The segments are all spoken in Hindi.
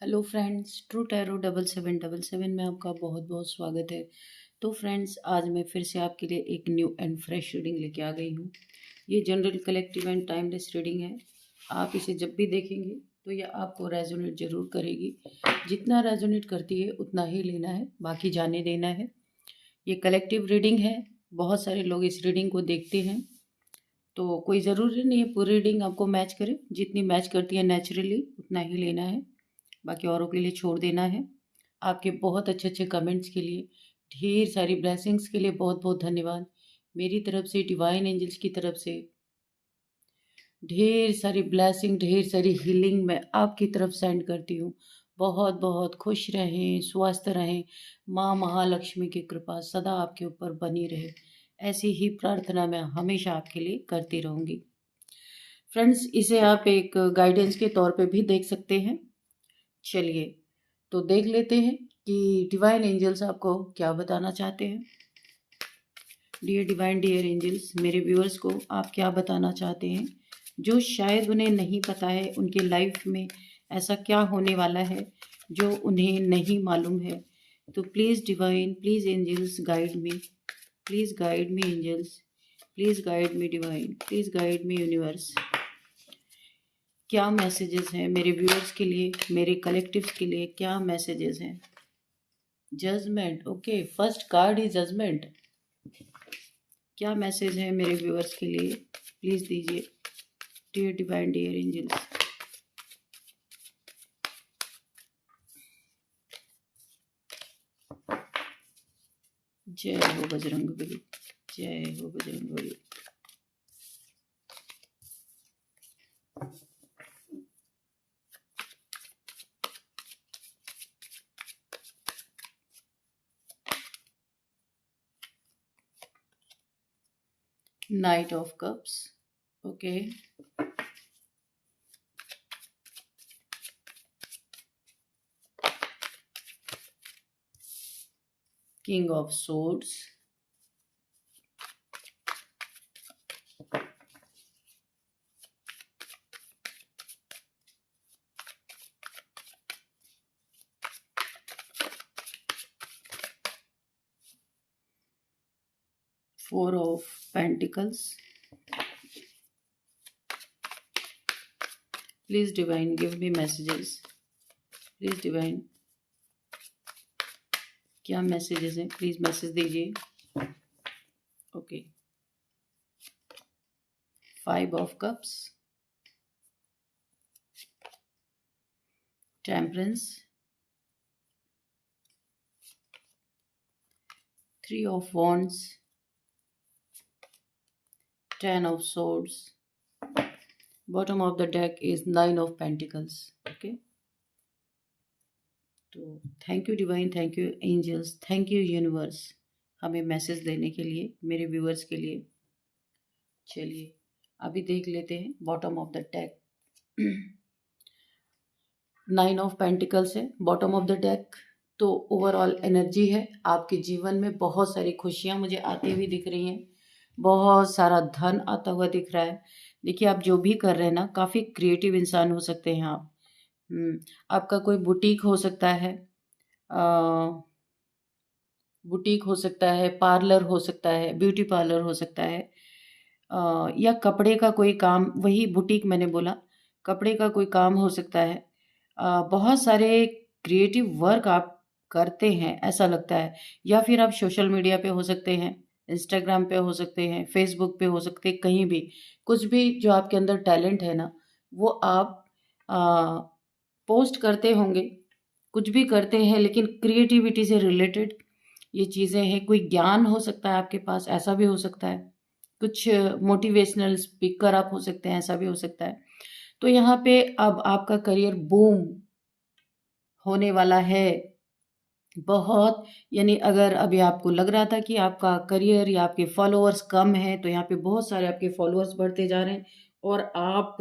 हेलो फ्रेंड्स, ट्रू टैरो 7777 में आपका बहुत बहुत स्वागत है। तो फ्रेंड्स, आज मैं फिर से आपके लिए एक न्यू एंड फ्रेश रीडिंग लेके आ गई हूँ। ये general collective and timeless reading है। आप इसे जब भी देखेंगे तो यह आपको रेजोनेट ज़रूर करेगी। जितना रेजोनेट करती है उतना ही लेना है, बाकी जाने देना है। ये कलेक्टिव रीडिंग है। बहुत सारे लोग इस रीडिंग को देखते हैं, तो कोई ज़रूरी नहीं है पूरी रीडिंग आपको मैच करे। जितनी मैच करती है नेचुरली उतना ही लेना है, बाकी औरों के लिए छोड़ देना है। आपके बहुत अच्छे अच्छे कमेंट्स के लिए, ढेर सारी ब्लेसिंग्स के लिए बहुत बहुत धन्यवाद। मेरी तरफ से, डिवाइन एंजल्स की तरफ से ढेर सारी ब्लेसिंग, ढेर सारी हीलिंग मैं आपकी तरफ सेंड करती हूँ। बहुत बहुत खुश रहें, स्वस्थ रहें। माँ महालक्ष्मी की कृपा सदा आपके ऊपर बनी रहे, ऐसी ही प्रार्थना मैं हमेशा आपके लिए करती रहूँगी। फ्रेंड्स, इसे आप एक गाइडेंस के तौर पे भी देख सकते हैं। चलिए तो देख लेते हैं कि डिवाइन एंजल्स आपको क्या बताना चाहते हैं। डियर डिवाइन, डियर एंजल्स, मेरे व्यूअर्स को आप क्या बताना चाहते हैं जो शायद उन्हें नहीं पता है। उनके लाइफ में ऐसा क्या होने वाला है जो उन्हें नहीं मालूम है। तो please divine, please angels guide me, please guide me angels, please guide me divine, please guide me universe. क्या मैसेजेस हैं मेरे व्यूअर्स के लिए, मेरे कलेक्टिव्स के लिए? क्या मैसेजेस हैं? Judgment, okay, first card is judgment. क्या मैसेज है मेरे व्यूअर्स के लिए? प्लीज दीजिए डियर डिवाइन, डियर एंजल्स। जय हो बजरंगबली, जय हो Bajrangbali. Night of cups, okay. King of swords, 4 of pentacles. Please divine give me messages, please divine क्या मैसेजेस हैं? प्लीज मैसेज दीजिए, okay. 5 of cups, temperance, 3 of wands, 10 of swords, bottom of the deck is 9 of pentacles, okay। तो thank you divine, thank you angels, thank you universe हमें मैसेज देने के लिए, मेरे व्यूअर्स के लिए। चलिए अभी देख लेते हैं bottom of the deck. 9 of pentacles है बॉटम ऑफ द डेक। तो ओवरऑल एनर्जी है, आपके जीवन में बहुत सारी खुशियाँ मुझे आती हुई दिख रही हैं, बहुत सारा धन आता हुआ दिख रहा है। देखिए, आप जो भी कर रहे हैं ना, काफ़ी क्रिएटिव इंसान हो सकते हैं आप। आपका कोई बुटीक हो सकता है, बुटीक हो सकता है, पार्लर हो सकता है, ब्यूटी पार्लर हो सकता है, या कपड़े का कोई काम, वही बुटीक मैंने बोला, कपड़े का कोई काम हो सकता है। बहुत सारे क्रिएटिव वर्क आप करते हैं ऐसा लगता है, या फिर आप सोशल मीडिया पे हो सकते हैं, इंस्टाग्राम पे हो सकते हैं, फेसबुक पे हो सकते हैं, कहीं भी कुछ भी जो आपके अंदर टैलेंट है ना, वो आप पोस्ट करते होंगे, कुछ भी करते हैं, लेकिन क्रिएटिविटी से रिलेटेड ये चीज़ें हैं। कोई ज्ञान हो सकता है आपके पास, ऐसा भी हो सकता है। कुछ मोटिवेशनल स्पीकर आप हो सकते हैं, ऐसा भी हो सकता है। तो यहाँ पे अब आपका करियर बूम होने वाला है बहुत। यानी अगर अभी आपको लग रहा था कि आपका करियर या आपके फॉलोअर्स कम हैं, तो यहाँ पे बहुत सारे आपके फॉलोअर्स बढ़ते जा रहे हैं और आप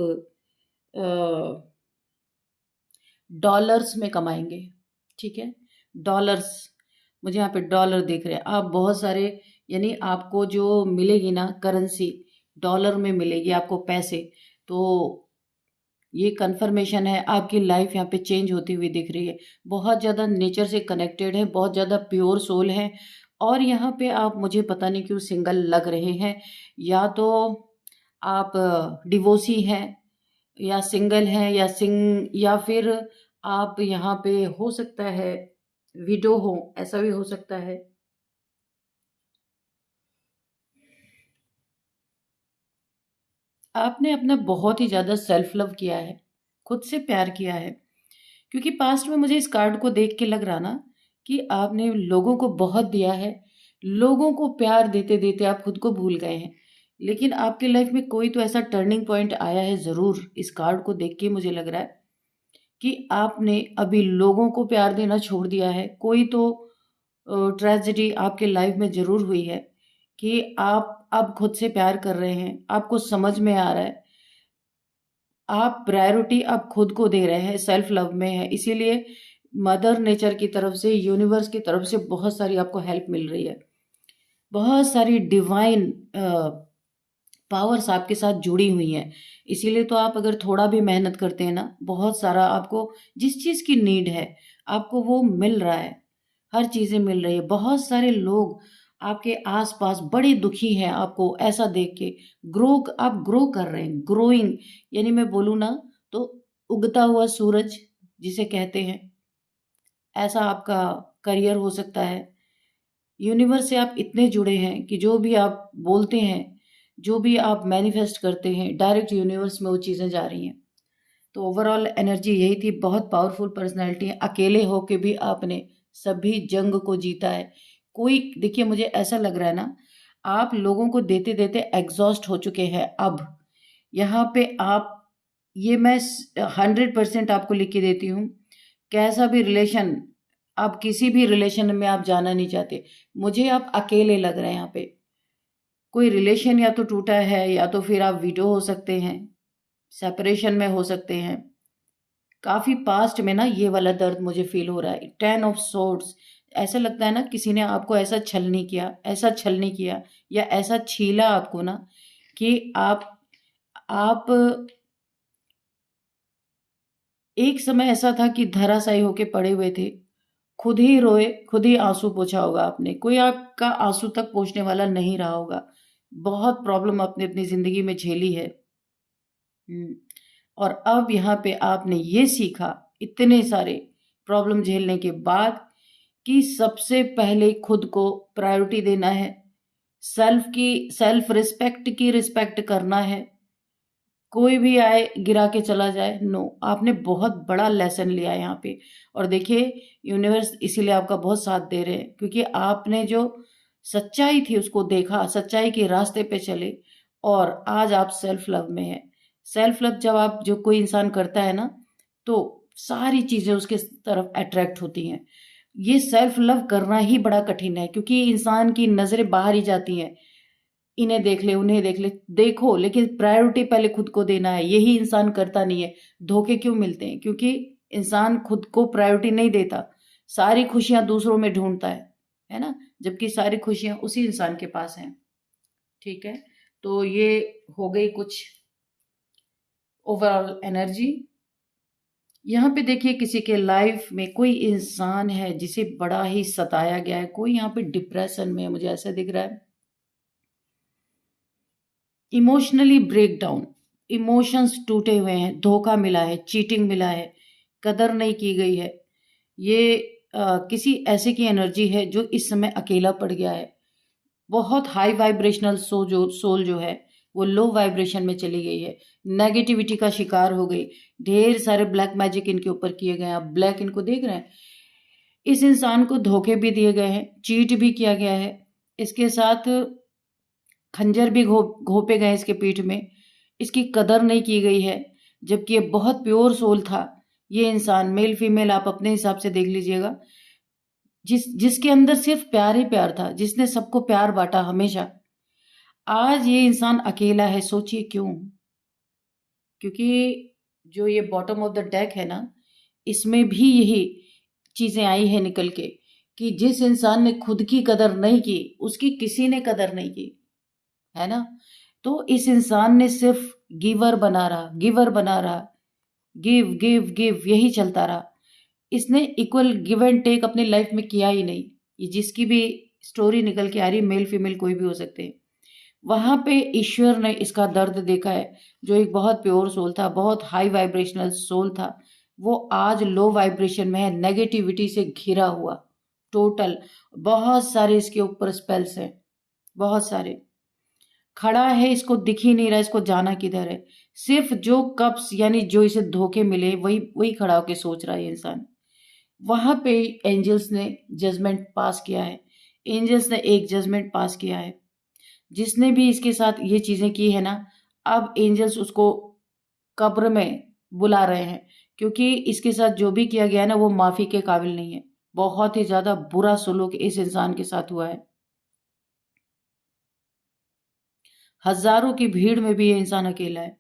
डॉलर्स में कमाएंगे, ठीक है। डॉलर्स, मुझे यहाँ पे डॉलर दिख रहे हैं। आप बहुत सारे, यानी आपको जो मिलेगी ना करेंसी, डॉलर में मिलेगी आपको पैसे। तो ये कन्फर्मेशन है, आपकी लाइफ यहाँ पे चेंज होती हुई दिख रही है। बहुत ज़्यादा नेचर से कनेक्टेड है, बहुत ज़्यादा प्योर सोल है। और यहाँ पे आप मुझे पता नहीं क्यों सिंगल लग रहे हैं। या तो आप डिवोर्सी हैं, या सिंगल हैं, या फिर आप यहाँ पे हो सकता है विडो हो, ऐसा भी हो सकता है। आपने अपना बहुत ही ज़्यादा सेल्फ लव किया है, खुद से प्यार किया है। क्योंकि पास्ट में मुझे इस कार्ड को देख के लग रहा ना कि आपने लोगों को बहुत दिया है, लोगों को प्यार देते देते आप खुद को भूल गए हैं। लेकिन आपके लाइफ में कोई तो ऐसा टर्निंग पॉइंट आया है ज़रूर। इस कार्ड को देख के मुझे लग रहा है कि आपने अभी लोगों को प्यार देना छोड़ दिया है। कोई तो ट्रेजेडी आपके लाइफ में ज़रूर हुई है कि आप अब खुद से प्यार कर रहे हैं, आपको समझ में आ रहा है, आप प्रायोरिटी अब खुद को दे रहे हैं, सेल्फ लव में है। इसीलिए मदर नेचर की तरफ से, यूनिवर्स की तरफ से बहुत सारी आपको हेल्प मिल रही है। बहुत सारी डिवाइन पावर्स आपके साथ जुड़ी हुई हैं। इसीलिए तो आप अगर थोड़ा भी मेहनत करते हैं ना, बहुत सारा आपको जिस चीज़ की नीड है आपको वो मिल रहा है। हर चीज़ें मिल रही है। बहुत सारे लोग आपके आसपास बड़े दुखी हैं आपको ऐसा देख के। आप ग्रो कर रहे हैं, ग्रोइंग, यानी मैं बोलूँ ना तो उगता हुआ सूरज जिसे कहते हैं, ऐसा आपका करियर हो सकता है। यूनिवर्स से आप इतने जुड़े हैं कि जो भी आप बोलते हैं, जो भी आप मैनिफेस्ट करते हैं, डायरेक्ट यूनिवर्स में वो चीज़ें जा रही हैं। तो ओवरऑल एनर्जी यही थी। बहुत पावरफुल पर्सनैलिटी है। अकेले होके भी आपने सभी जंग को जीता है। कोई, देखिए मुझे ऐसा लग रहा है ना, आप लोगों को देते देते एग्जॉस्ट हो चुके हैं। अब यहाँ पे आप, ये मैं 100% आपको लिख के देती हूँ, कैसा भी रिलेशन, आप किसी भी रिलेशन में आप जाना नहीं चाहते। मुझे आप अकेले लग रहे हैं यहाँ पे। कोई रिलेशन या तो टूटा है, या तो फिर आप विडो हो सकते हैं, सेपरेशन में हो सकते हैं। काफी पास्ट में ना ये वाला दर्द मुझे फील हो रहा है। 10 ऑफ सोर्ड्स, ऐसा लगता है ना किसी ने आपको ऐसा छल नहीं किया, ऐसा छल नहीं किया, या ऐसा छीला आपको ना कि आप एक समय ऐसा था कि धराशायी होके पड़े हुए थे। खुद ही रोए, खुद ही आंसू पोंछा होगा आपने, कोई आपका आंसू तक पोंछने वाला नहीं रहा होगा। बहुत प्रॉब्लम आपने अपनी जिंदगी में झेली है। और अब यहाँ पे आपने ये सीखा, इतने सारे प्रॉब्लम झेलने के बाद, कि सबसे पहले खुद को प्रायोरिटी देना है। सेल्फ रिस्पेक्ट की रिस्पेक्ट करना है। कोई भी आए गिरा के चला जाए, नो। आपने बहुत बड़ा लेसन लिया है यहाँ पे। और देखिए यूनिवर्स इसीलिए आपका बहुत साथ दे रहे हैं, क्योंकि आपने जो सच्चाई थी उसको देखा, सच्चाई के रास्ते पे चले, और आज आप सेल्फ लव में हैं। सेल्फ लव जब आप, जो कोई इंसान करता है ना, तो सारी चीजें उसके तरफ अट्रैक्ट होती हैं। ये सेल्फ लव करना ही बड़ा कठिन है, क्योंकि इंसान की नजरें बाहर ही जाती हैं। इन्हें देख ले, उन्हें देख ले, देखो, लेकिन प्रायोरिटी पहले खुद को देना है। यही इंसान करता नहीं है। धोखे क्यों मिलते हैं? क्योंकि इंसान खुद को प्रायोरिटी नहीं देता, सारी खुशियां दूसरों में ढूंढता है ना, जबकि सारी खुशियां उसी इंसान के पास हैं। ठीक है, तो ये हो गई कुछ ओवरऑल एनर्जी। यहाँ पे देखिए किसी के लाइफ में कोई इंसान है जिसे बड़ा ही सताया गया है। कोई यहाँ पे डिप्रेशन में है, मुझे ऐसा दिख रहा है। इमोशनली ब्रेकडाउन, इमोशंस टूटे हुए हैं, धोखा मिला है, चीटिंग मिला है, कदर नहीं की गई है। ये किसी ऐसे की एनर्जी है जो इस समय अकेला पड़ गया है। बहुत हाई वाइब्रेशनल सोल जो है वो लो वाइब्रेशन में चली गई है, नेगेटिविटी का शिकार हो गई। ढेर सारे ब्लैक मैजिक इनके ऊपर किए गए हैं। आप ब्लैक इनको देख रहे हैं। इस इंसान को धोखे भी दिए गए हैं, चीट भी किया गया है, इसके साथ खंजर भी घोपे गए इसके पीठ में। इसकी कदर नहीं की गई है, जबकि ये बहुत प्योर सोल था। ये इंसान, मेल फीमेल आप अपने हिसाब से देख लीजिएगा, जिसके अंदर सिर्फ प्यार ही प्यार था, जिसने सबको प्यार बांटा हमेशा। आज ये इंसान अकेला है। सोचिए क्यों? क्योंकि जो ये बॉटम ऑफ द डेक है ना, इसमें भी यही चीजें आई है निकल के, कि जिस इंसान ने खुद की कदर नहीं की, उसकी किसी ने कदर नहीं की, है ना। तो इस इंसान ने सिर्फ गिवर बना रहा, गिवर बना रहा। गिव गिव गिव, यही चलता रहा। इसने इक्वल गिव एंड टेक अपनी लाइफ में किया ही नहीं। ये जिसकी भी स्टोरी निकल के आ रही, मेल फीमेल कोई भी हो सकते हैं, वहां पे ईश्वर ने इसका दर्द देखा है। जो एक बहुत प्योर सोल था, बहुत हाई वाइब्रेशनल सोल था, वो आज लो वाइब्रेशन में है, नेगेटिविटी से घिरा हुआ टोटल। बहुत सारे इसके ऊपर स्पेल्स हैं, बहुत सारे। खड़ा है, इसको दिख ही नहीं रहा, इसको जाना किधर है। सिर्फ जो कप्स यानी जो इसे धोखे मिले वही वही खड़ा होके सोच रहा है ये इंसान। वहां पे एंजल्स ने जजमेंट पास किया है। एंजल्स ने एक जजमेंट पास किया है, जिसने भी इसके साथ ये चीजें की है ना, अब एंजल्स उसको कब्र में बुला रहे हैं, क्योंकि इसके साथ जो भी किया गया है ना, वो माफी के काबिल नहीं है। बहुत ही ज्यादा बुरा सलूक इस इंसान के साथ हुआ है। हजारों की भीड़ में भी ये इंसान अकेला है।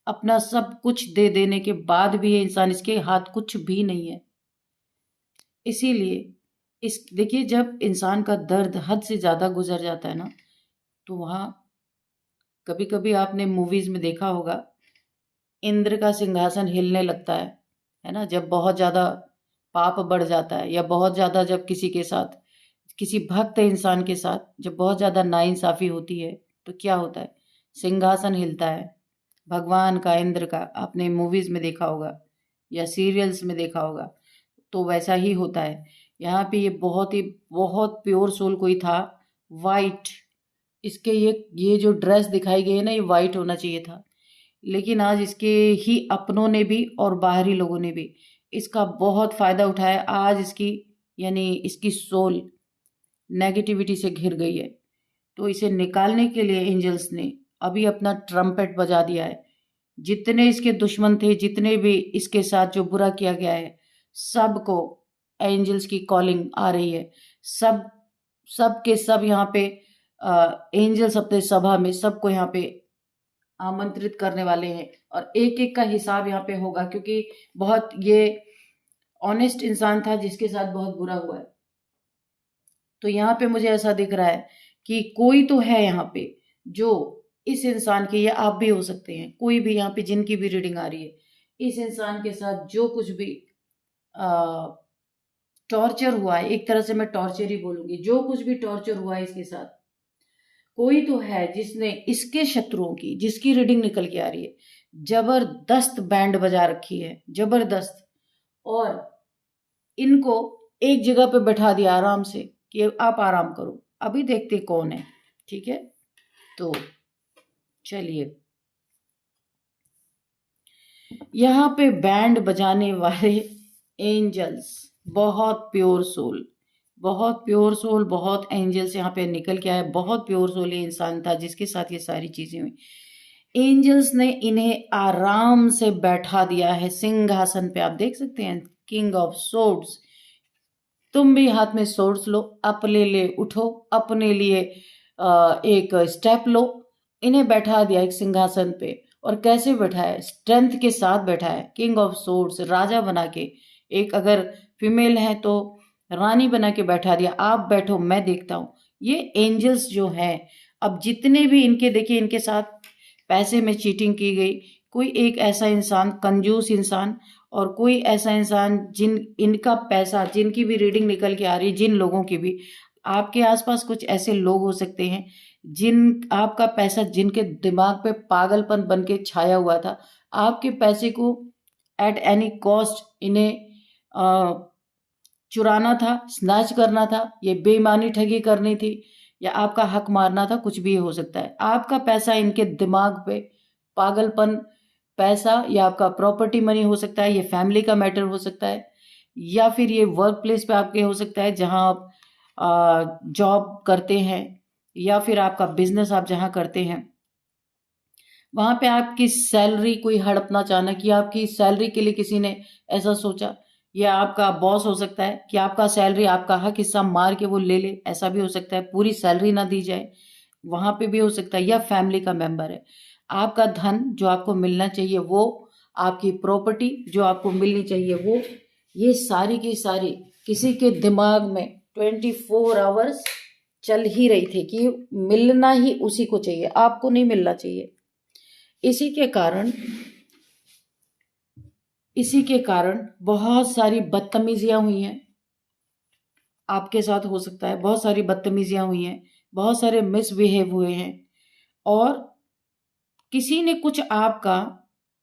अपना सब कुछ दे देने के बाद भी ये इंसान, इसके हाथ कुछ भी नहीं है। इसीलिए इस देखिए, जब इंसान का दर्द हद से ज्यादा गुजर जाता है ना, तो वहां कभी कभी आपने मूवीज में देखा होगा, इंद्र का सिंहासन हिलने लगता है ना, जब बहुत ज्यादा पाप बढ़ जाता है, या बहुत ज्यादा जब किसी के साथ, किसी भक्त इंसान के साथ जब बहुत ज्यादा नाइंसाफी होती है, तो क्या होता है, सिंहासन हिलता है भगवान का, इंद्र का। आपने मूवीज में देखा होगा या सीरियल्स में देखा होगा, तो वैसा ही होता है। यहाँ पे ये बहुत प्योर सोल कोई था, वाइट। इसके ये जो ड्रेस दिखाई गई है ना, ये वाइट होना चाहिए था। लेकिन आज इसके ही अपनों ने भी और बाहरी लोगों ने भी इसका बहुत फायदा उठाया। आज इसकी यानी इसकी सोल नेगेटिविटी से घिर गई है। तो इसे निकालने के लिए एंजल्स ने अभी अपना ट्रम्पेट बजा दिया है। जितने इसके दुश्मन थे, जितने भी इसके साथ जो बुरा किया गया है, सबको एंजल्स की कॉलिंग आ रही है। सब सब के सब यहाँ पे एंजल्स अपने सभा में सबको यहाँ पे आमंत्रित करने वाले हैं, और एक एक का हिसाब यहाँ पे होगा, क्योंकि बहुत ये ऑनेस्ट इंसान था जिसके साथ बहुत बुरा हुआ है। तो यहाँ पे मुझे ऐसा दिख रहा है कि कोई तो है यहाँ पे जो इस इंसान के, या आप भी हो सकते हैं, कोई भी यहाँ पे जिनकी भी रीडिंग आ रही है, इस इंसान के साथ जो कुछ भी टॉर्चर हुआ है, एक तरह से मैं टॉर्चर ही बोलूंगी, जो कुछ भी टॉर्चर हुआ है इसके साथ, कोई तो है जिसने इसके शत्रुओं की, जिसकी रीडिंग निकल के आ रही है, जबरदस्त बैंड बजा रखी है, जबरदस्त। और इनको एक जगह पे बैठा दिया आराम से कि आप आराम करो, अभी देखते कौन है। ठीक है, तो चलिए, यहाँ पे बैंड बजाने वाले एंजल्स, बहुत प्योर सोल, बहुत प्योर सोल, बहुत एंजल्स यहाँ पे निकल के आए। बहुत प्योर सोल ये इंसान था जिसके साथ ये सारी चीजें हुई। एंजल्स ने इन्हें आराम से बैठा दिया है सिंहासन पे। आप देख सकते हैं, किंग ऑफ सोर्ड्स। तुम भी हाथ में सोर्ड्स लो, अपने लिए उठो, अपने लिए एक स्टेप लो। इन्हें बैठा दिया एक सिंहासन पे, और कैसे बैठा है, स्ट्रेंथ के साथ बैठा है, किंग ऑफ सोर्ड्स, राजा बना के। एक अगर फीमेल है तो रानी बना के बैठा दिया, आप बैठो मैं देखता हूँ। ये एंजल्स जो हैं, अब जितने भी इनके, देखिए इनके साथ पैसे में चीटिंग की गई, कोई एक ऐसा इंसान, कंजूस इंसान, और कोई ऐसा इंसान जिन इनका पैसा, जिनकी भी रीडिंग निकल के आ रही, जिन लोगों की भी, आपके आसपास कुछ ऐसे लोग हो सकते हैं जिन, आपका पैसा जिनके दिमाग पे पागलपन बन के छाया हुआ था, आपके पैसे को एट एनी कॉस्ट इन्हें चुराना था, स्नैच करना था, ये बेईमानी ठगी करनी थी, या आपका हक मारना था, कुछ भी हो सकता है। आपका पैसा इनके दिमाग पे पागलपन, पैसा या आपका प्रॉपर्टी मनी हो सकता है, ये फैमिली का मैटर हो सकता है, या फिर ये वर्क प्लेस पे आपके हो सकता है जहां आप जॉब करते हैं, या फिर आपका बिजनेस आप जहां करते हैं, वहां पे आपकी सैलरी कोई हड़पना चाहना, कि आपकी सैलरी के लिए किसी ने ऐसा सोचा, या आपका बॉस हो सकता है कि आपका सैलरी, आपका हक हिस्सा मार के वो ले ले, ऐसा भी हो सकता है, पूरी सैलरी ना दी जाए, वहां पे भी हो सकता है। या फैमिली का मेंबर है, आपका धन जो आपको मिलना चाहिए वो, आपकी प्रॉपर्टी जो आपको मिलनी चाहिए वो, ये सारी की सारी किसी के दिमाग में 24 आवर्स चल ही रही थी कि मिलना ही उसी को चाहिए, आपको नहीं मिलना चाहिए। इसी के कारण इसी के कारण बहुत सारी बदतमीजियां हुई हैं आपके साथ, हो सकता है बहुत सारी बदतमीजियां हुई हैं, बहुत सारे मिसबिहेव हुए हैं, और किसी ने कुछ आपका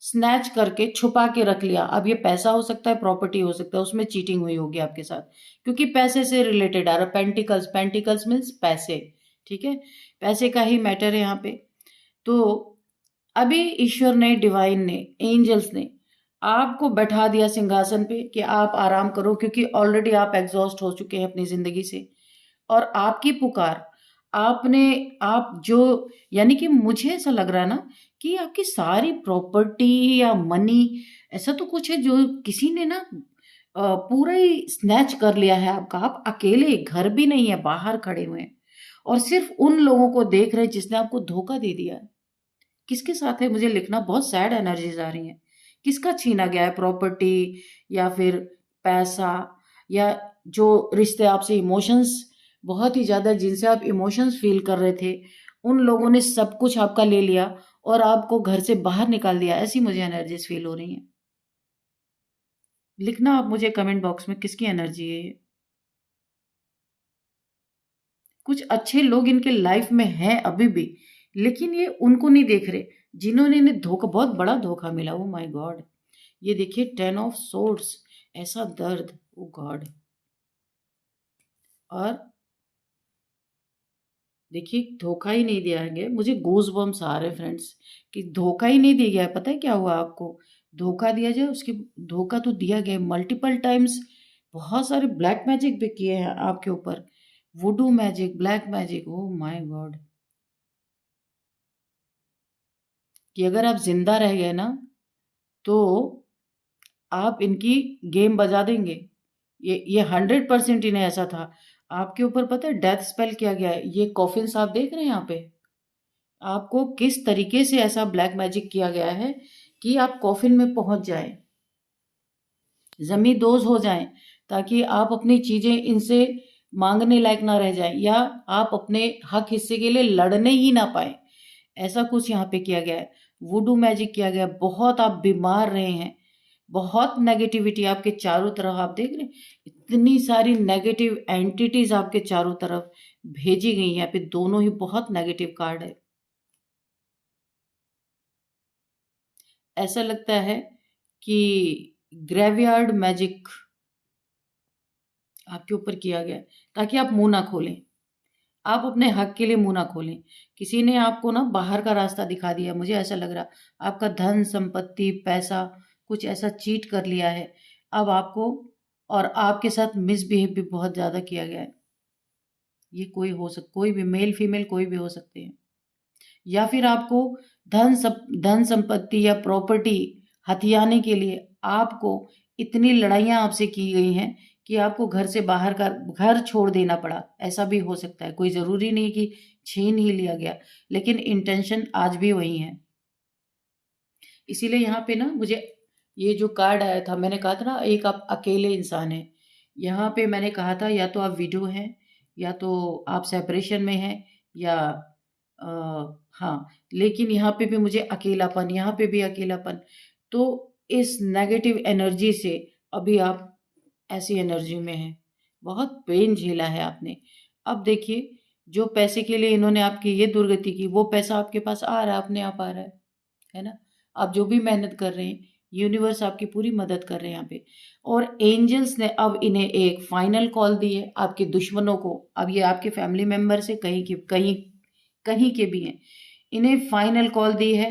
स्नैच करके छुपा के रख लिया। अब ये पैसा हो सकता है, प्रॉपर्टी हो सकता है, उसमें चीटिंग हुई होगी आपके साथ, क्योंकि पैसे से रिलेटेड आ रहा है। पेंटिकल्स, पेंटिकल्स मीन्स पैसे, ठीक है, पैसे का ही मैटर है यहाँ पे। तो अभी ईश्वर ने, डिवाइन ने, एंजल्स ने आपको बैठा दिया सिंहासन पे कि आप आराम करो, क्योंकि ऑलरेडी आप एग्जॉस्ट हो चुके हैं अपनी जिंदगी से। और आपकी पुकार, आपने, आप जो, यानी कि मुझे ऐसा लग रहा है ना कि आपकी सारी प्रॉपर्टी या मनी, ऐसा तो कुछ है जो किसी ने ना पूरा ही स्नैच कर लिया है आपका। आप अकेले, घर भी नहीं है, बाहर खड़े हुए हैं और सिर्फ उन लोगों को देख रहे हैं जिसने आपको धोखा दे दिया है। किसके साथ है मुझे लिखना, बहुत सैड एनर्जीज आ रही हैं। किसका छीना गया है प्रॉपर्टी, या फिर पैसा, या जो रिश्ते आपसे इमोशंस, बहुत ही ज्यादा जिनसे आप इमोशंस फील कर रहे थे, उन लोगों ने सब कुछ आपका ले लिया और आपको घर से बाहर निकाल दिया। ऐसी मुझे एनर्जीज फील हो रही हैं। लिखना आप मुझे कमेंट बॉक्स में किसकी एनर्जी है ये। कुछ अच्छे लोग इनके लाइफ में हैं अभी भी, लेकिन ये उनको नहीं देख रहे जिन्होंने इन्हें धोखा, बहुत बड़ा धोखा मिला। ओ माय गॉड, ये देखिए 10 ऑफ सोर्ड्स, ऐसा दर्द, ओ गॉड। और देखिए धोखा ही नहीं दिया गया, मुझे गूज बम्स आ रहे फ्रेंड्स, कि धोखा ही नहीं दिया गया। पता है क्या हुआ आपको, धोखा दिया जाए उसके, धोखा तो दिया गया मल्टीपल टाइम्स। बहुत सारे ब्लैक मैजिक भी किए हैं आपके ऊपर, वुडू magic, black magic, oh my God. कि अगर आप जिंदा रह गए ना तो आप इनकी गेम बजा देंगे। ये 100% इन्हें ऐसा था आपके ऊपर। पता है डेथ स्पेल किया गया है, ये कॉफिन्स आप देख रहे हैं यहाँ पे, आपको किस तरीके से ऐसा ब्लैक मैजिक किया गया है कि आप कॉफिन में पहुंच जाए, जमींदोज हो जाएं, ताकि आप अपनी चीजें इनसे मांगने लायक ना रह जाएं, या आप अपने हक हिस्से के लिए लड़ने ही ना पाए। ऐसा कुछ यहाँ पे किया गया है, वुडू मैजिक किया गया है। बहुत आप बीमार रहे हैं, बहुत नेगेटिविटी आपके चारों तरफ, आप देख रहे हैं इतनी सारी नेगेटिव एंटिटीज आपके चारों तरफ भेजी गई हैं। यहाँ पे दोनों ही बहुत नेगेटिव कार्ड है। ऐसा लगता है कि ग्रेवयार्ड मैजिक आपके ऊपर किया गया है, ताकि आप मुंह ना खोलें, आप अपने हक के लिए मुंह ना खोलें। किसी ने आपको ना बाहर का रास्ता दिखा दिया, मुझे ऐसा लग रहा, आपका धन संपत्ति पैसा कुछ ऐसा चीट कर लिया है अब आपको, और आपके साथ मिसबिहेव भी बहुत ज़्यादा किया गया है। ये कोई भी मेल फीमेल कोई भी हो सकते हैं, या फिर आपको धन संपत्ति या प्रॉपर्टी हथियाने के लिए आपको इतनी लड़ाइयाँ आपसे की गई हैं कि आपको घर से बाहर का, घर छोड़ देना पड़ा। ऐसा भी हो सकता है, कोई ज़रूरी नहीं कि छीन ही लिया गया, लेकिन इंटेंशन आज भी वही है। इसीलिए यहाँ पे ना मुझे ये जो कार्ड आया था, मैंने कहा था ना एक आप अकेले इंसान हैं, यहाँ पे मैंने कहा था या तो आप विडो हैं, या तो आप सेपरेशन में हैं, या आ, हाँ, लेकिन यहाँ पे भी मुझे अकेलापन, यहाँ पे भी अकेलापन। तो इस नेगेटिव एनर्जी से अभी आप ऐसी एनर्जी में हैं, बहुत पेन झेला है आपने। अब देखिए जो पैसे के लिए इन्होंने आपकी ये दुर्गति की, वो पैसा आपके पास आ रहा है, अपने आप आ रहा है ना। आप जो भी मेहनत कर रहे हैं, यूनिवर्स आपकी पूरी मदद कर रहे हैं यहाँ पे। और एंजल्स ने अब इन्हें एक फाइनल कॉल दी है आपके दुश्मनों को। अब ये आपके फैमिली मेंबर से कहीं के भी हैं, इन्हें फाइनल कॉल दी है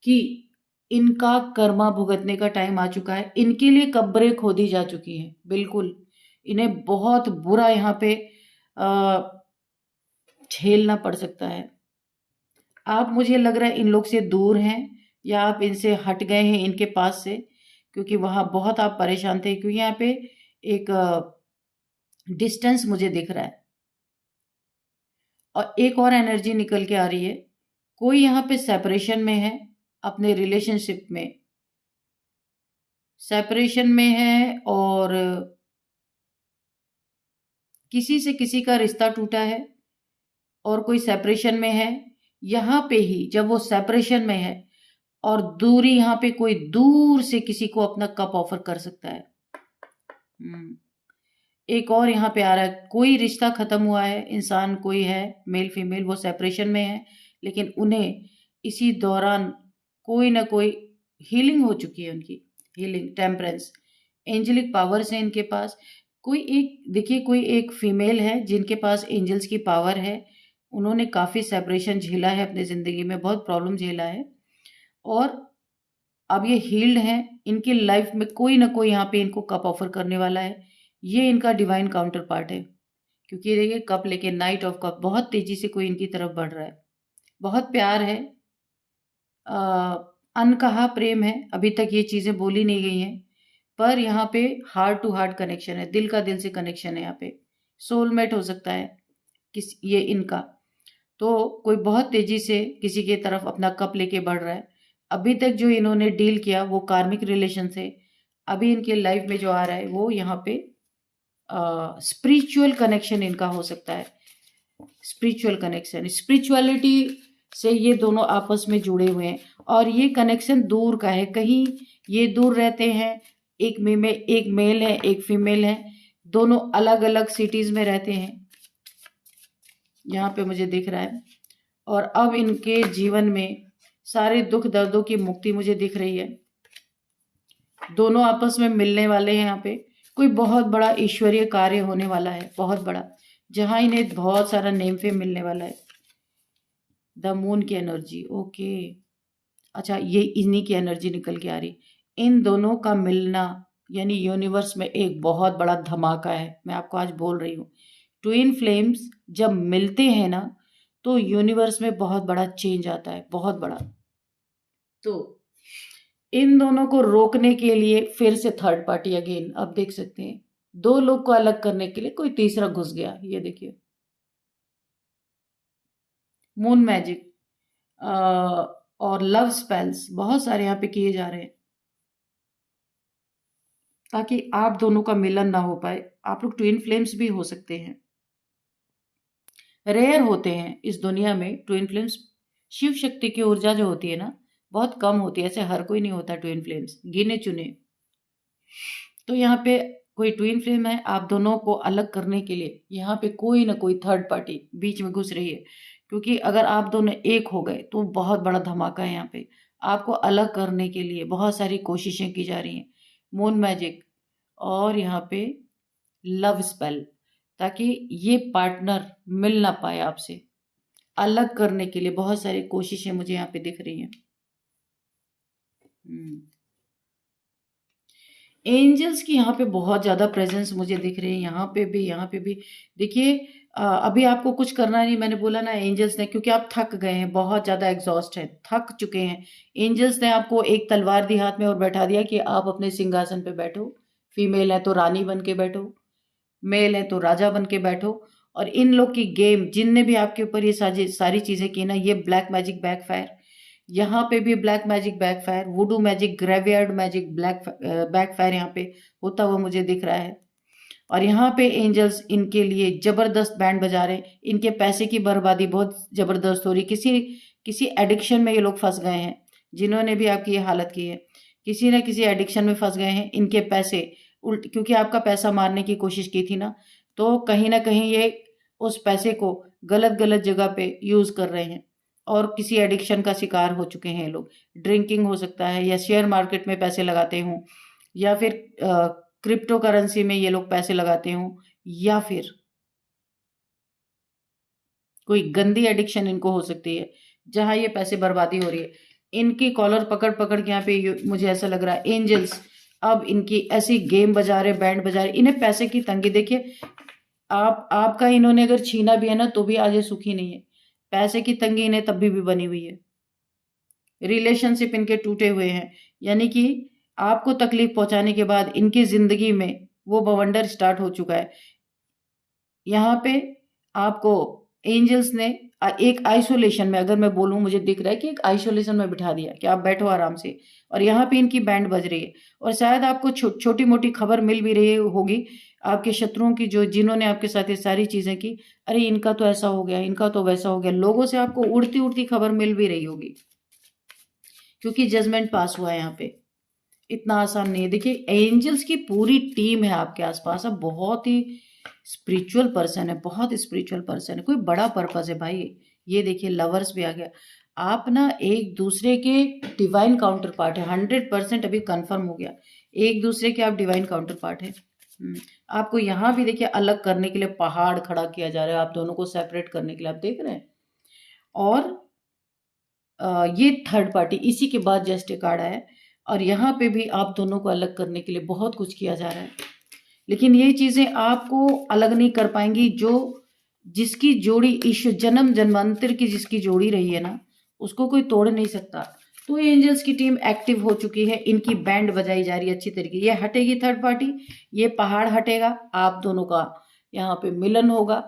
कि इनका कर्मा भुगतने का टाइम आ चुका है। इनके लिए कब्रें खोदी जा चुकी हैं, बिल्कुल। इन्हें बहुत बुरा यहाँ पे अ, झेलना पड़ सकता है। आप, मुझे लग रहा है इन लोग से दूर हैं, या आप इनसे हट गए हैं इनके पास से, क्योंकि वहां बहुत आप परेशान थे। क्योंकि यहाँ पे एक डिस्टेंस मुझे दिख रहा है, और एक और एनर्जी निकल के आ रही है। कोई यहाँ पे सेपरेशन में है, अपने रिलेशनशिप में सेपरेशन में है, और किसी से किसी का रिश्ता टूटा है, और कोई सेपरेशन में है। यहाँ पे ही जब वो सेपरेशन में है, और दूरी यहाँ पे कोई दूर से किसी को अपना कप ऑफर कर सकता है। एक और यहाँ पे आ रहा है, कोई रिश्ता खत्म हुआ है, इंसान कोई है मेल फीमेल, वो सेपरेशन में है, लेकिन उन्हें इसी दौरान कोई ना कोई हीलिंग हो चुकी है, उनकी हीलिंग, टेम्परेंस, एंजेलिक पावर्स है इनके पास। कोई एक देखिए, कोई एक फीमेल है जिनके पास एंजल्स की पावर है, उन्होंने काफ़ी सेपरेशन झेला है अपनी ज़िंदगी में, बहुत प्रॉब्लम झेला है, और अब ये हील्ड हैं। इनकी लाइफ में कोई ना कोई यहाँ पे इनको कप ऑफर करने वाला है, ये इनका डिवाइन काउंटर पार्ट है, क्योंकि देखिए कप लेके, नाइट ऑफ कप, बहुत तेजी से कोई इनकी तरफ बढ़ रहा है, बहुत प्यार है, अनकहा प्रेम है, अभी तक ये चीज़ें बोली नहीं गई हैं, पर यहाँ पे हार्ट टू हार्ट कनेक्शन है, दिल का दिल से कनेक्शन है, यहाँ पे सोलमेट हो सकता है ये इनका। तो कोई बहुत तेजी से किसी की तरफ अपना कप लेके बढ़ रहा है। अभी तक जो इन्होंने डील किया वो कार्मिक रिलेशन से, अभी इनके लाइफ में जो आ रहा है वो यहाँ पे स्पिरिचुअल कनेक्शन इनका हो सकता है, स्पिरिचुअल कनेक्शन, स्पिरिचुअलिटी से ये दोनों आपस में जुड़े हुए हैं, और ये कनेक्शन दूर का है, कहीं ये दूर रहते हैं, एक मेल है एक फीमेल है, दोनों अलग अलग सिटीज़ में रहते हैं, यहाँ पे मुझे दिख रहा है, और अब इनके जीवन में सारे दुख दर्दों की मुक्ति मुझे दिख रही है, दोनों आपस में मिलने वाले हैं, यहाँ पे कोई बहुत बड़ा ईश्वरीय कार्य होने वाला है, बहुत बड़ा, जहाँ इन्हें बहुत सारा नेम फेम मिलने वाला है। द मून की एनर्जी, ओके, अच्छा, ये इन्हीं की एनर्जी निकल के आ रही, इन दोनों का मिलना यानी यूनिवर्स में एक बहुत बड़ा धमाका है, मैं आपको आज बोल रही हूँ। ट्विन फ्लेम्स जब मिलते हैं ना, तो यूनिवर्स में बहुत बड़ा चेंज आता है, बहुत बड़ा। तो इन दोनों को रोकने के लिए फिर से थर्ड पार्टी अगेन, अब देख सकते हैं, दो लोग को अलग करने के लिए कोई तीसरा घुस गया, ये देखिए, मून मैजिक और लव स्पेल्स बहुत सारे यहाँ पे किए जा रहे हैं, ताकि आप दोनों का मिलन ना हो पाए। आप लोग ट्विन फ्लेम्स भी हो सकते हैं, रेयर होते हैं इस दुनिया में ट्विन फ्लेम्स। शिव शक्ति की ऊर्जा जो होती है ना, बहुत कम होती है, ऐसे हर कोई नहीं होता ट्विन फ्लेम्स, गिने चुने। तो यहाँ पे कोई ट्विन फ्लेम है, आप दोनों को अलग करने के लिए यहाँ पे कोई ना कोई थर्ड पार्टी बीच में घुस रही है, क्योंकि अगर आप दोनों एक हो गए तो बहुत बड़ा धमाका है, यहाँ पे आपको अलग करने के लिए बहुत सारी कोशिशें की जा रही हैं, मून मैजिक और यहाँ पे लव स्पेल, ताकि ये पार्टनर मिल ना पाए आपसे, अलग करने के लिए बहुत सारी कोशिशें मुझे यहाँ पे दिख रही हैं। एंजल्स की यहाँ पे बहुत ज़्यादा प्रेजेंस मुझे दिख रही है, यहाँ पे भी देखिए, अभी आपको कुछ करना नहीं, मैंने बोला ना एंजल्स ने, क्योंकि आप थक गए हैं, बहुत ज़्यादा एग्जॉस्ट हैं, थक चुके हैं, एंजल्स ने आपको एक तलवार दी हाथ में और बैठा दिया कि आप अपने सिंहासन पे बैठो, फीमेल है तो रानी बन के बैठो, मेल है तो राजा बन के बैठो। और इन लोग की गेम, जिनने भी आपके ऊपर ये सारी चीज़ें की ना, ये ब्लैक मैजिक बैकफायर, यहाँ पे भी black magic backfire, वुडू magic, graveyard magic backfire यहाँ पे होता हुआ मुझे दिख रहा है। और यहाँ पे एंजल्स इनके लिए जबरदस्त बैंड बजा रहे हैं, इनके पैसे की बर्बादी बहुत जबरदस्त हो रही, किसी एडिक्शन में ये लोग फंस गए हैं, जिन्होंने भी आपकी ये हालत की है, किसी न किसी एडिक्शन में फंस गए हैं, इनके पैसे उल्ट, क्योंकि आपका पैसा मारने की कोशिश की थी ना, तो कहीं ना कहीं ये उस पैसे को गलत गलत जगह पे यूज़ कर रहे हैं, और किसी एडिक्शन का शिकार हो चुके हैं लोग, ड्रिंकिंग हो सकता है, या शेयर मार्केट में पैसे लगाते हों, या फिर क्रिप्टो करेंसी में ये लोग पैसे लगाते हों, या फिर कोई गंदी एडिक्शन इनको हो सकती है जहां ये पैसे बर्बादी हो रही है। इनकी कॉलर पकड़ पकड़ के यहाँ पे मुझे ऐसा लग रहा है एंजल्स अब इनकी ऐसी गेम बजा रहे, बैंड बजा रहे, इन्हें पैसे की तंगी, देखिए आपका इन्होंने अगर छीना भी है ना, तो भी आज ये सुखी नहीं है, पैसे की तंगी इन्हें तब भी बनी हुई है, रिलेशनशिप इनके टूटे हुए हैं, यानी कि आपको तकलीफ पहुंचाने के बाद इनकी जिंदगी में वो बवंडर स्टार्ट हो चुका है। यहाँ पे आपको एंजल्स ने एक आइसोलेशन में, अगर मैं बोलूँ, मुझे दिख रहा है कि एक आइसोलेशन में बिठा दिया कि आप बैठो आराम से, और यहाँ पे इनकी बैंड बज रही है, और शायद आपको छोटी मोटी खबर मिल भी रही होगी आपके शत्रुओं की, जो जिन्होंने आपके साथ ये सारी चीज़ें की, अरे इनका तो ऐसा हो गया, इनका तो वैसा हो गया, लोगों से आपको उड़ती उड़ती खबर मिल भी रही होगी, क्योंकि जजमेंट पास हुआ है यहाँ पे। इतना आसान नहीं है। देखिए एंजल्स की पूरी टीम है आपके आसपास। अब बहुत ही स्पिरिचुअल पर्सन है, बहुत स्पिरिचुअल पर्सन है, कोई बड़ा पर्पस है भाई। ये देखिए लवर्स भी आ गया। आप ना एक दूसरे के डिवाइन काउंटर पार्ट है, 100% अभी कंफर्म हो गया। एक दूसरे के आप डिवाइन काउंटर पार्ट है। आपको यहाँ भी देखिए अलग करने के लिए पहाड़ खड़ा किया जा रहा है, आप दोनों को सेपरेट करने के लिए, आप देख रहे हैं। और ये थर्ड पार्टी, इसी के बाद जस्ट एक कार्ड आया, और यहाँ पे भी आप दोनों को अलग करने के लिए बहुत कुछ किया जा रहा है। लेकिन ये चीज़ें आपको अलग नहीं कर पाएंगी। जो जिसकी जोड़ी ईश्वर जन्म जन्मांतर की जिसकी जोड़ी रही है ना, उसको कोई तोड़ नहीं सकता। तो एंजल्स की टीम एक्टिव हो चुकी है, इनकी बैंड बजाई जा रही है अच्छी तरीके। ये हटेगी थर्ड पार्टी, ये पहाड़ हटेगा, आप दोनों का यहाँ पे मिलन होगा।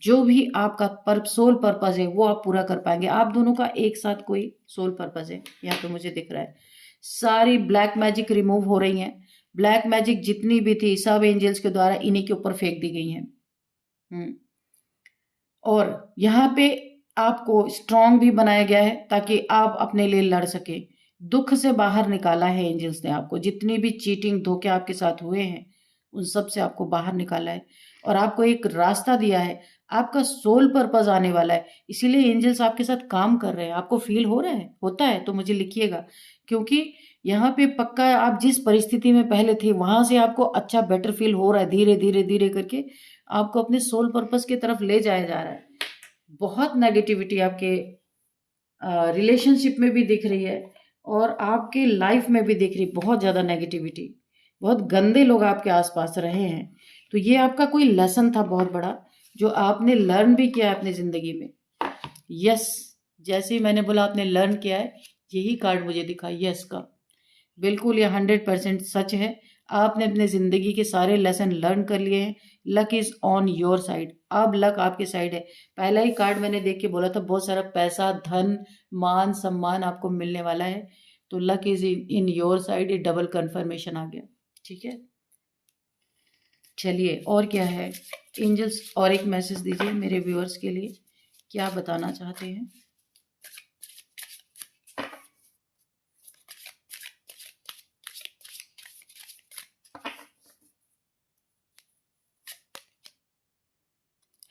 जो भी आपका सोल पर्पज है वो आप पूरा कर पाएंगे। आप दोनों का एक साथ कोई सोल पर्पज है यहाँ पे मुझे दिख रहा है। सारी ब्लैक मैजिक रिमूव हो रही है। ब्लैक मैजिक जितनी भी थी सब एंजल्स के द्वारा इन्हीं के ऊपर फेंक दी गई हैं। और यहाँ पे आपको स्ट्रांग भी बनाया गया है ताकि आप अपने लिए लड़ सके। दुख से बाहर निकाला है एंजल्स ने आपको। जितनी भी चीटिंग धोखे आपके साथ हुए हैं उन सब से आपको बाहर निकाला है, और आपको एक रास्ता दिया है। आपका सोल पर्पज आने वाला है, इसीलिए एंजल्स आपके साथ काम कर रहे हैं। आपको फील हो रहा है? होता है तो मुझे लिखिएगा, क्योंकि यहाँ पे पक्का आप जिस परिस्थिति में पहले थे वहां से आपको अच्छा बेटर फील हो रहा है। धीरे धीरे धीरे करके आपको अपने सोल पर्पस की तरफ ले जाया जा रहा है। बहुत नेगेटिविटी आपके रिलेशनशिप में भी दिख रही है और आपके लाइफ में भी दिख रही, बहुत ज़्यादा नेगेटिविटी। बहुत गंदे लोग आपके आसपास रहे हैं। तो ये आपका कोई लेसन था बहुत बड़ा जो आपने लर्न भी किया है अपनी ज़िंदगी में। यस, जैसे ही मैंने बोला आपने लर्न किया है, यही कार्ड मुझे दिखा यस का। बिल्कुल ये 100% सच है। आपने अपने ज़िंदगी के सारे लेसन लर्न कर लिए हैं। Luck is on your side. अब लक आपके साइड है। पहला ही कार्ड मैंने देख के बोला था बहुत सारा पैसा, धन, मान सम्मान आपको मिलने वाला है। तो luck is in your side, ये डबल कंफर्मेशन आ गया। ठीक है, चलिए और क्या है। एंजल्स और एक मैसेज दीजिए मेरे व्यूअर्स के लिए, क्या बताना चाहते हैं।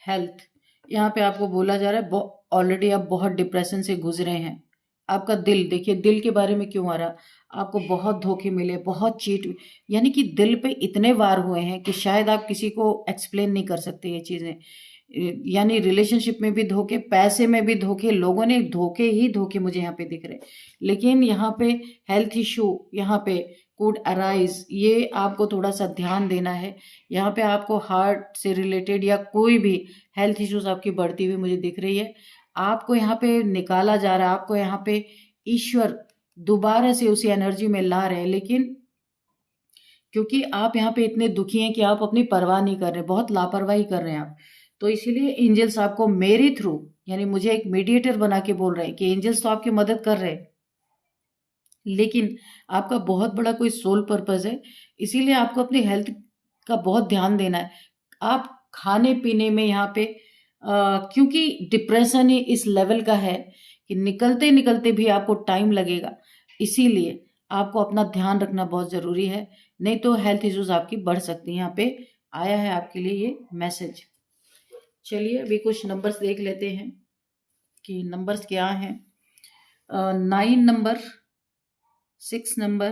हेल्थ, यहाँ पे आपको बोला जा रहा है ऑलरेडी आप बहुत डिप्रेशन से गुजरे हैं। आपका दिल, देखिए दिल के बारे में क्यों आ रहा, आपको बहुत धोखे मिले, बहुत चीट, यानी कि दिल पे इतने वार हुए हैं कि शायद आप किसी को एक्सप्लेन नहीं कर सकते ये चीज़ें। यानी रिलेशनशिप में भी धोखे, पैसे में भी धोखे, लोगों ने धोखे ही धोखे मुझे यहाँ पे दिख रहे। लेकिन यहाँ पे हेल्थ इशू यहाँ पे कुड अराइज, ये आपको थोड़ा सा ध्यान देना है। यहाँ पे आपको हार्ट से रिलेटेड या कोई भी हेल्थ इश्यूज आपकी बढ़ती हुई मुझे दिख रही है। आपको यहाँ पे निकाला जा रहा है, आपको यहाँ पे ईश्वर दोबारा से उसी एनर्जी में ला रहे हैं। लेकिन क्योंकि आप यहाँ पे इतने दुखी हैं कि आप अपनी परवाह नहीं कर रहे, बहुत लापरवाही कर रहे हैं आप, तो इसीलिए एंजल्स आपको मेरे थ्रू, यानी मुझे एक मीडिएटर बना के बोल रहे हैं कि एंजल्स तो आपकी मदद कर रहे हैं, लेकिन आपका बहुत बड़ा कोई सोल पर्पस है। इसीलिए आपको अपनी हेल्थ का बहुत ध्यान देना है। आप खाने पीने में यहाँ पे क्योंकि डिप्रेशन ही इस लेवल का है कि निकलते निकलते भी आपको टाइम लगेगा, इसीलिए आपको अपना ध्यान रखना बहुत ज़रूरी है, नहीं तो हेल्थ इश्यूज आपकी बढ़ सकती हैं। यहाँ पे आया है आपके लिए ये मैसेज। चलिए अभी कुछ नंबर्स देख लेते हैं कि नंबर्स क्या हैं। 9 number, 6 number,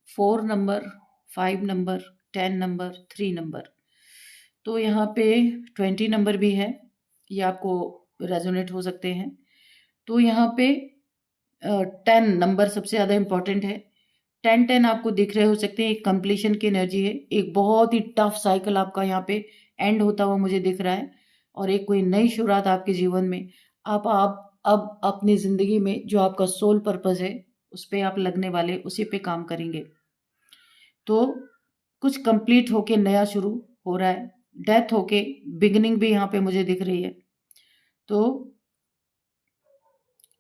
4 number, 5 number, 10 number, 3 number. तो यहाँ पे 20 नंबर भी है, ये आपको रेजोनेट हो सकते हैं। तो यहाँ पे 10 नंबर सबसे ज़्यादा इम्पॉर्टेंट है। 10-10 आपको दिख रहे हो सकते हैं, एक कंप्लीशन की एनर्जी है। एक बहुत ही टफ साइकिल आपका यहाँ पे एंड होता हुआ मुझे दिख रहा है, और एक कोई नई शुरुआत आपके जीवन में। आप अब अपनी ज़िंदगी में जो आपका सोल पर्पस है उस पर आप लगने वाले, उसी पे काम करेंगे। तो कुछ कंप्लीट होके नया शुरू हो रहा है, डेथ होके बिगिनिंग भी यहाँ पे मुझे दिख रही है। तो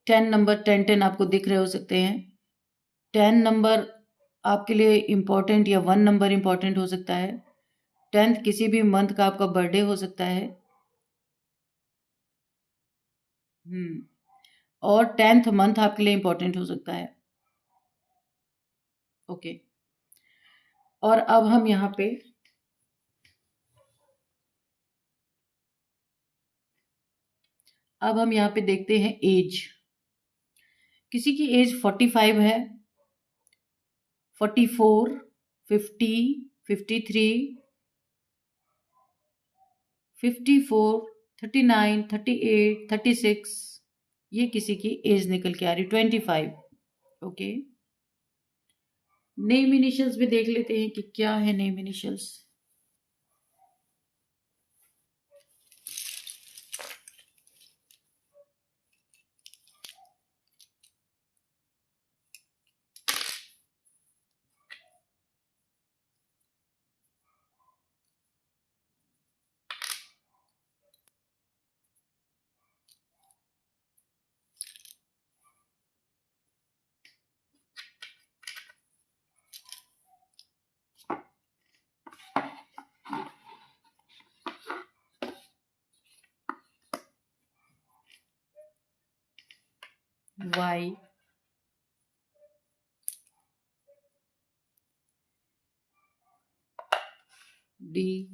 10 नंबर, 10-10 आपको दिख रहे हो सकते हैं। 10 नंबर आपके लिए इम्पोर्टेंट, या 1 नंबर इम्पोर्टेंट हो सकता है। 10th किसी भी मंथ का आपका बर्थडे हो सकता है। और 10th मंथ आपके लिए इम्पोर्टेंट हो सकता है। ओके। और अब हम यहाँ पे देखते हैं एज। किसी की एज 45 है, 44, 50, 53, 54, 39, 38, 36, ये किसी की एज निकल के आ रही 25। ओके। नेम इनिशियल्स भी देख लेते हैं कि क्या है नेम इनिशियल्स। वाई, डी,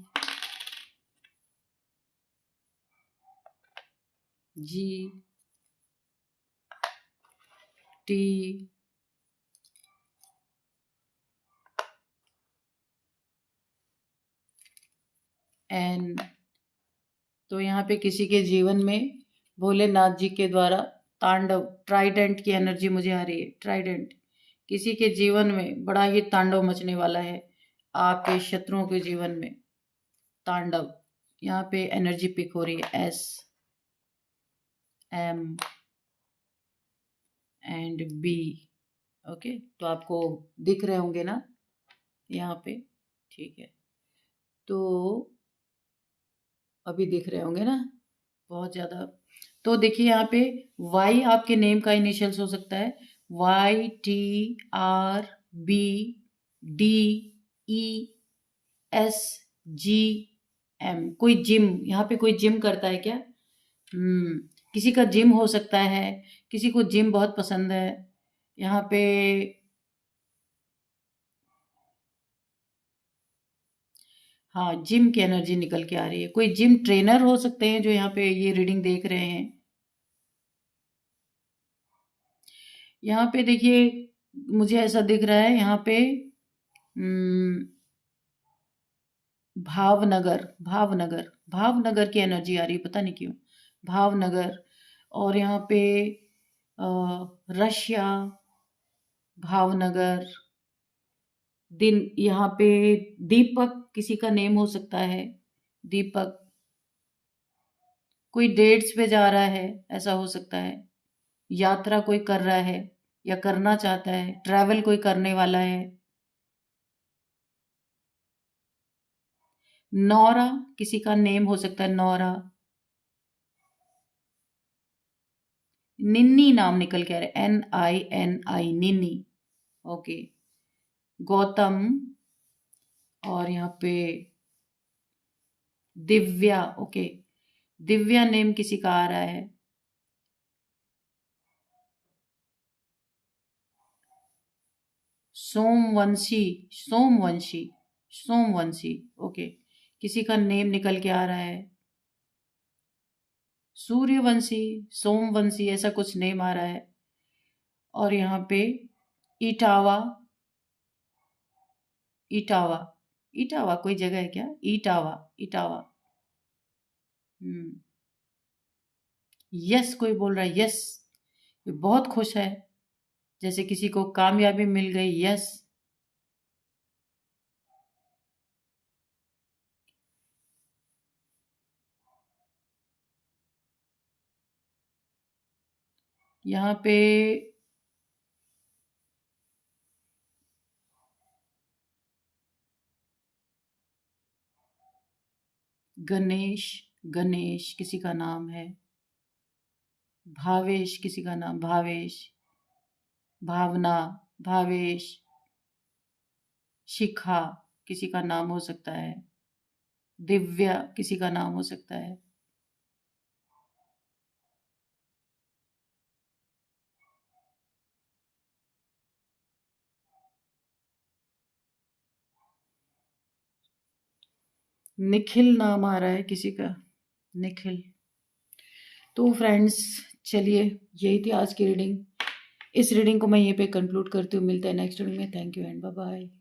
जी, टी, एन। तो यहाँ पे किसी के जीवन में भोलेनाथ जी के द्वारा तांडव, ट्राइडेंट की एनर्जी मुझे आ रही है। ट्राइडेंट किसी के जीवन में बड़ा ही तांडव मचने वाला है। आपके शत्रुओं के जीवन में तांडव, यहाँ पे एनर्जी पिक हो रही है। S, M and B. Okay, तो आपको दिख रहे होंगे ना यहाँ पे? ठीक है, तो अभी दिख रहे होंगे ना बहुत ज़्यादा। तो देखिए यहाँ पे वाई आपके नेम का इनिशियल्स हो सकता है। Y, T, R, B, D, E, S, G, M. कोई जिम, यहाँ पे कोई जिम करता है क्या? किसी का जिम हो सकता है, किसी को जिम बहुत पसंद है। यहाँ पे हाँ, जिम की एनर्जी निकल के आ रही है। कोई जिम ट्रेनर हो सकते हैं जो यहाँ पे ये रीडिंग देख रहे हैं। यहाँ पे देखिए मुझे ऐसा दिख रहा है यहाँ पे भावनगर, भावनगर, भावनगर की एनर्जी आ रही है, पता नहीं क्यों भावनगर। और यहाँ पे रशिया, भावनगर। दिन यहाँ पे दीपक किसी का नेम हो सकता है। दीपक कोई डेट्स पे जा रहा है, ऐसा हो सकता है। यात्रा कोई कर रहा है या करना चाहता है, ट्रैवल कोई करने वाला है। नौरा किसी का नेम हो सकता है, नौरा। निन्नी नाम निकल के आ रहा है, NINI, निन्नी। ओके। गौतम। और यहाँ पे दिव्या। ओके, दिव्या नेम किसी का आ रहा है। सोमवंशी, सोमवंशी, सोमवंशी। ओके, किसी का नेम निकल के आ रहा है। सूर्यवंशी, सोमवंशी, ऐसा कुछ नेम आ रहा है। और यहाँ पे इटावा, इटावा, इटावा कोई जगह है क्या? इटावा, इटावा। हम्म, यस कोई बोल रहा है, यस। बहुत खुश है, जैसे किसी को कामयाबी मिल गई। यस। यहाँ पे गणेश, गणेश किसी का नाम है। भावेश किसी का नाम, भावेश। भावना, भावेश। शिखा किसी का नाम हो सकता है। दिव्या किसी का नाम हो सकता है। निखिल नाम आ रहा है किसी का, निखिल। तो फ्रेंड्स चलिए, यही थी आज की रीडिंग। इस रीडिंग को मैं यहीं पे कंक्लूड करती हूँ। मिलते हैं नेक्स्ट रीडिंग में। Thank you and bye bye.